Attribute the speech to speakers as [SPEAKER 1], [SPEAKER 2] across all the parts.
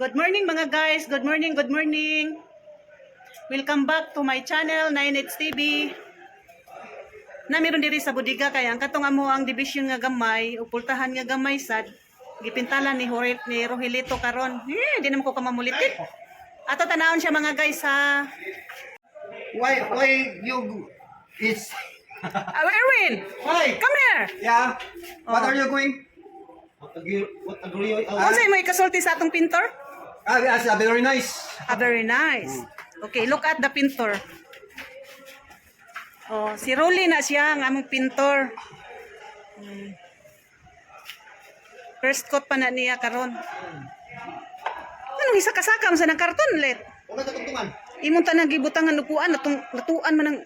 [SPEAKER 1] Good morning mga guys. Good morning, good morning. Welcome back to my channel, 9H TV. Na meron diri sa budiga kaya ang katong amo ang division nga gamay, upultahan nga gamay sad. Gipintalan ni Rogelito karon. Di naman ko kamamulitit. Ato tanawon siya mga guys ha.
[SPEAKER 2] Why you it's
[SPEAKER 1] Erwin,
[SPEAKER 2] Hi.
[SPEAKER 1] come here.
[SPEAKER 2] Yeah. What
[SPEAKER 1] Oh.
[SPEAKER 2] are you going?
[SPEAKER 3] What agree?
[SPEAKER 1] Unsay mo ikasulti sa atong pintor?
[SPEAKER 2] Yes, very nice.
[SPEAKER 1] Very nice. Okay, look at the pintor. Oh, si Rolly na siya ang among pintor. First coat pa na niya karon. Anong isa kasakam sa ng karton let?
[SPEAKER 2] Wala ka tungtungan.
[SPEAKER 1] Imong tanang gibutangan upuan natuan man ng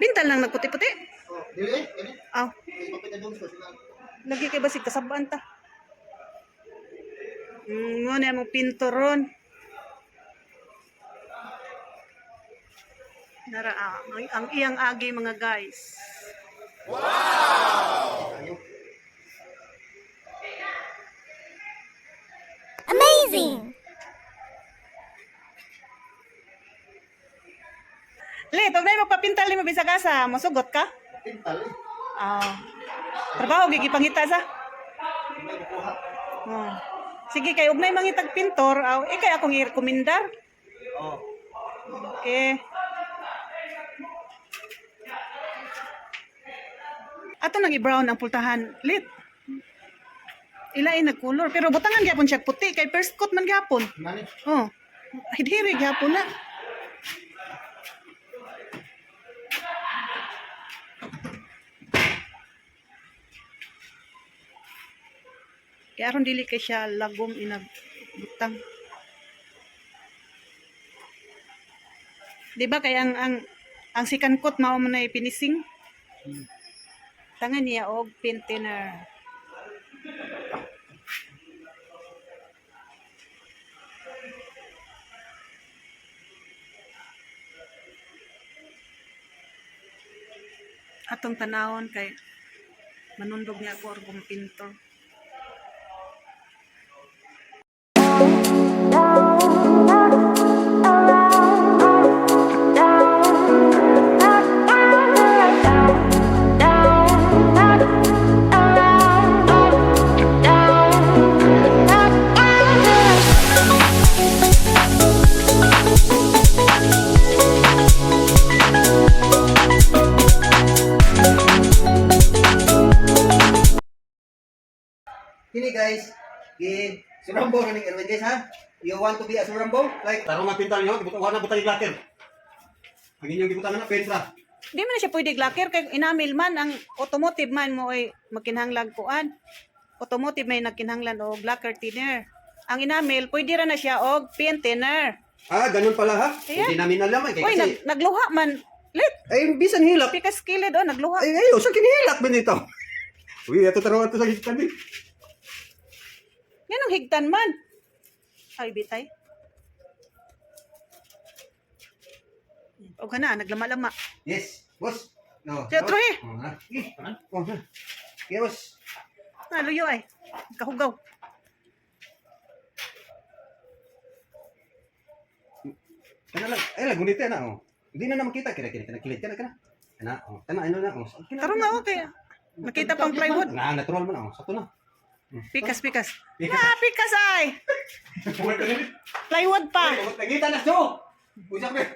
[SPEAKER 1] bintal nang nagputi-puti.
[SPEAKER 2] Oh, dili eh.
[SPEAKER 1] Aw,
[SPEAKER 2] Papit na dong sa sila.
[SPEAKER 1] lagi kay basig kasabaan ta. Ngone among pintor ron. Nara ang iyang agi mga guys.
[SPEAKER 4] Amazing!
[SPEAKER 1] Le, pag na magpapintal ni mo bisag asa, masugot ka?
[SPEAKER 2] Pintal eh.
[SPEAKER 1] Ah. Trabaho gigipangita sa. Oh. Sige kay ugnay mangitag pintor, kay akong i-rekomendar.
[SPEAKER 2] Oh.
[SPEAKER 1] Okay. Ato nang i-brown ang pultahan. Lit. Ilain nagkulor pero butangan gyapon siya puti kay first coat man gyapon.
[SPEAKER 2] Nani?
[SPEAKER 1] Oh. Hidhiri gyapon na. Kaya aron dili kay siya lagom inagbutang. Di ba kaya ang second coat mao man ay finishing? Tangan niya og paint thinner. Atong tanawon kay manundog niya ako og pintor.
[SPEAKER 2] Kini guys, Surambo running Erwin guys ha. You want to be a Surambo? Like
[SPEAKER 3] Tarong mapintal nyo, wala butang glater. Ang inyong gibutangan na pentra.
[SPEAKER 1] Di man na siya pwede glaker kay inamil man ang automotive man mo ay makinhanglan kuan. Automotive may nagkinhanglan og lacquer thinner. Ang inamil pwede ra na siya og paint thinner.
[SPEAKER 3] Ganun pala ha?
[SPEAKER 1] Yeah.
[SPEAKER 3] Hindi namin alam eh.
[SPEAKER 1] Uy,
[SPEAKER 3] Kasi,
[SPEAKER 1] nagluha man. Lit,
[SPEAKER 3] ay, bisan hilap.
[SPEAKER 1] pikas kilid nagluha.
[SPEAKER 3] Ay, ayo, sa kinihilak ba nito? Uy, ito tarong ito sa gitan eh.
[SPEAKER 1] Yan ang higtan man. Ay, bitay. O ka na, naglama-lama.
[SPEAKER 2] yes, boss. No.
[SPEAKER 1] Siya, Troy.
[SPEAKER 2] Oh, ha. Oh, ha. Yeah, boss.
[SPEAKER 1] Luyo ay. Kahugaw.
[SPEAKER 3] Kana lang, ay, lagunit na oh. Hindi na makita, kira-kilit ka na. Kana, oh, kana, ano na, oh.
[SPEAKER 1] Taro nga, okay. Nakita pang plywood.
[SPEAKER 3] Natural mo na, oh. Sakto na.
[SPEAKER 1] Pikas.
[SPEAKER 3] Pikas.
[SPEAKER 1] Pikas ay.
[SPEAKER 3] Buhay ka rin.
[SPEAKER 1] Plywood pa.
[SPEAKER 3] Nagita na, so! Usap eh.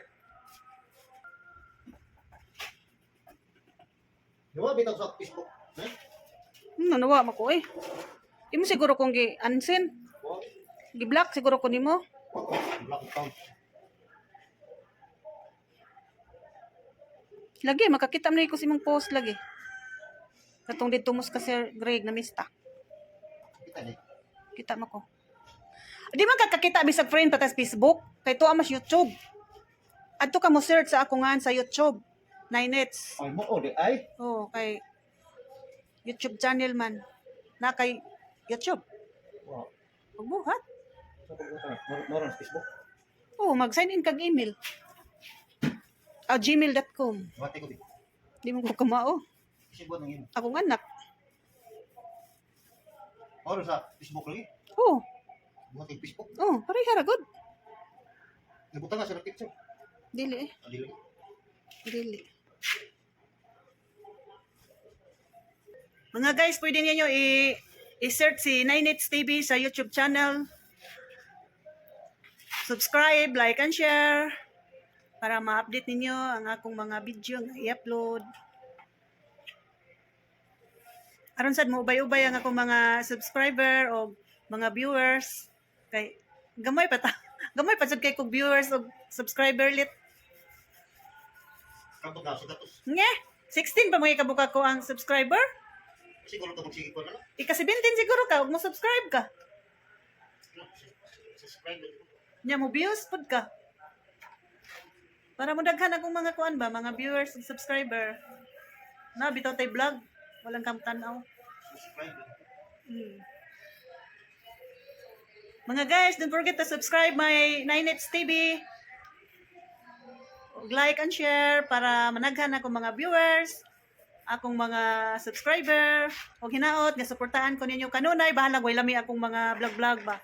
[SPEAKER 2] Diwa bitaw sa Facebook.
[SPEAKER 1] Nawa mo ko eh. Imo siguro kung gi-unsend. Gi-block siguro ko nimo.
[SPEAKER 2] Black account.
[SPEAKER 1] Lagi, makakita mo na ko sa imong post lagi. Katong dito mo sa Sir Greg na mista.
[SPEAKER 2] Kita ni.
[SPEAKER 1] Kita mo ko. Di man kakakita bisag friend patas Facebook. Kay to mas YouTube. Adto ka mo search sa ako nga sa YouTube. 9Hs.
[SPEAKER 2] Ay mo di ay.
[SPEAKER 1] Oh, kay YouTube channel man. Na kay YouTube.
[SPEAKER 2] Wow.
[SPEAKER 1] Pagbuhat.
[SPEAKER 2] Sa pagbutan. Mo sa Facebook.
[SPEAKER 1] Oh, mag-sign in kag email. gmail.com.
[SPEAKER 2] Wate ko di.
[SPEAKER 1] Di mo ko kamao.
[SPEAKER 2] Kasi buat ng imo.
[SPEAKER 1] Akong anak.
[SPEAKER 2] Oro sa Facebook lagi.
[SPEAKER 1] Oh,
[SPEAKER 2] Buhat yung Facebook.
[SPEAKER 1] Oh, pareha ra good.
[SPEAKER 2] Nabuta nga sa picture.
[SPEAKER 1] Dili eh.
[SPEAKER 2] Adili.
[SPEAKER 1] Dili. Mga guys, pwede niyo i-search si 9Hits TV sa YouTube channel. Subscribe, like, and share para ma-update ninyo ang akong mga video nga i-upload. Aron sad mo ubay-ubay ang akong mga subscriber o mga viewers. Kay gamay pa ta. Gamay pa sad kay kog viewers o subscriber lit.
[SPEAKER 2] Kapag na, sigatos.
[SPEAKER 1] Nge, 16 pa mga kabuka ko ang subscriber.
[SPEAKER 2] Siguro ito magsige ko na lang.
[SPEAKER 1] Ika 17 siguro ka, ug mo subscribe ka.
[SPEAKER 2] Subscribe.
[SPEAKER 1] Nya mo views pud ka. Para mo daghan akong mga kuan ba, mga viewers ug subscriber. Na bitaw tay vlog, walang kam tan-aw.
[SPEAKER 2] Subscribe.
[SPEAKER 1] Mga guys, don't forget to subscribe my 9Hits TV. Like and share para managhan ako mga viewers, akong mga subscriber, o hinaot nga suportahan ko ninyo kanunay bahala way lami akong mga vlog-vlog ba.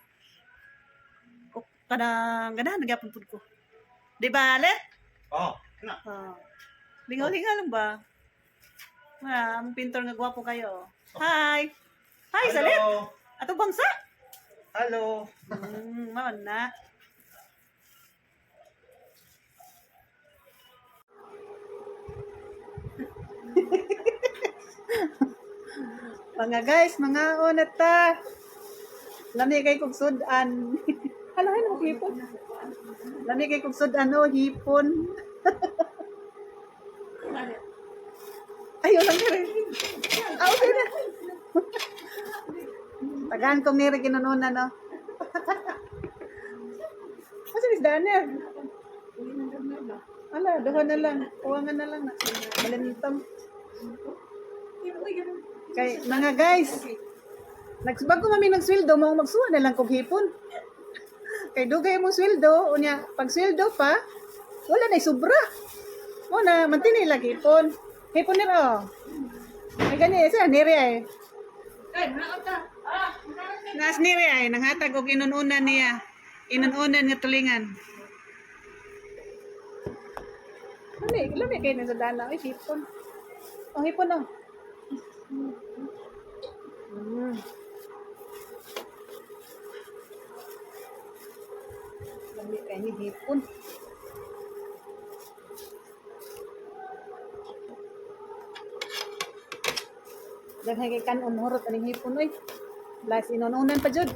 [SPEAKER 1] O kanang ganahan nagyapon pud ko. Di ba, Ale?
[SPEAKER 2] Oh, na.
[SPEAKER 1] Lingaw-lingaw lang ba? Ang pintor nga gwapo kayo. Hi! Hi, Salit! Ato bangsa?
[SPEAKER 2] Hello.
[SPEAKER 1] Mao na. Mga guys, mga onat ta. Lami kay kog sudan. Halahin mo hipon. Lami kay kog sudan o hipon. Ayaw lang rin. Okay na. Tagaan kong nire kinununan, no? Kasi Miss Daniel. Ala, duha na lang. Kuwangan na lang. Balintang. Kay, mga guys, bago kami nagsweldo, magsuwa na lang kong hipon. Kay dugay mong sweldo, unya, pag sweldo pa, wala na sobra. Muna, mantinay lang hipon. Hipon nila, oh. Ay, ganyan, isa, nire ay. Nas nire ay, nanghatag og inununan niya. Inununan nga tulingan. Lami kayo na sa dana. Ay, hipon. Oh, hipon, oh. Lami kayo ni hipon. Daghan kay kan umurot aning hipon oy. Las inununan pa jud.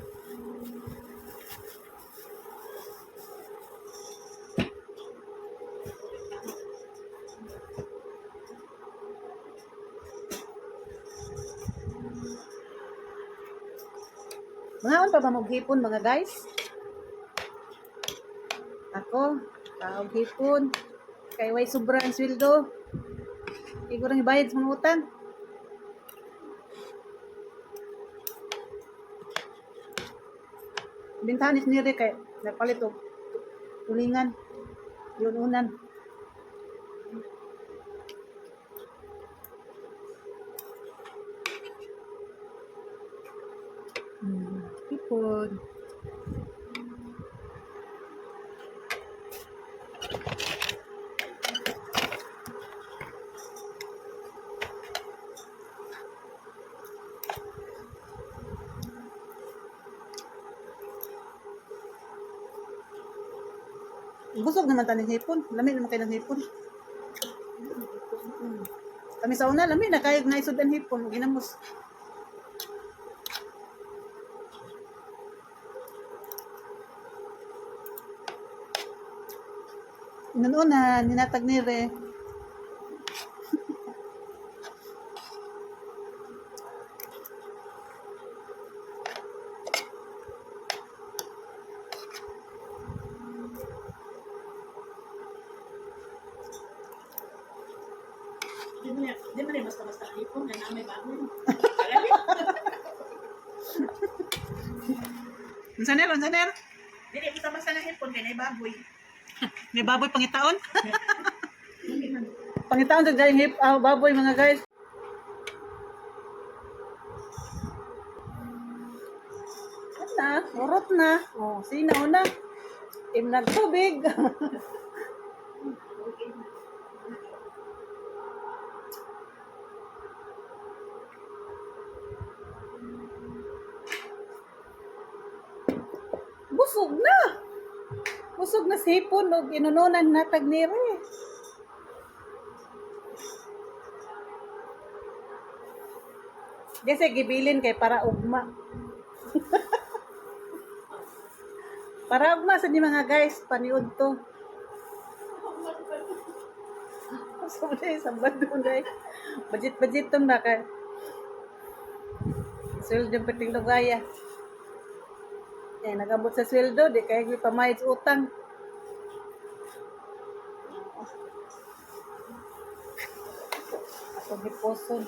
[SPEAKER 1] Ngaon pa ba maghipon mga guys? Ako, taog hipon. Kay way sobra ang sweldo. Siguro ibayad sa mga utang. Bintanis ni Rick kay napalit og tulingan. Yun unan. Hipon. Busog naman tayo ng hipon. Lami naman kayo ng hipon. Kami sa una, lami na kayag naisod ang hipon. Ginamos. Inununan, hinatag ni Re. Di mo na basta-basta hipon, kaya na may baboy. Unsaner? Dili basta-basta na hipon, kaya na baboy. May baboy pangitaon? Pangitaon sa dahil baboy mga guys. Urot na. Oh, sino na? Nagtubig. Busog na. Busog na sipon og inununan natag nire. Kasi gibilin kay para ugma. Para ugma sa ni mga guys, paniud to. Sorry, sabado na eh. Budget to na ka. Sweldo yung pating lugaya. Eh, nagabot sa sweldo, di kaya pamayad sa utang. Ako giposon.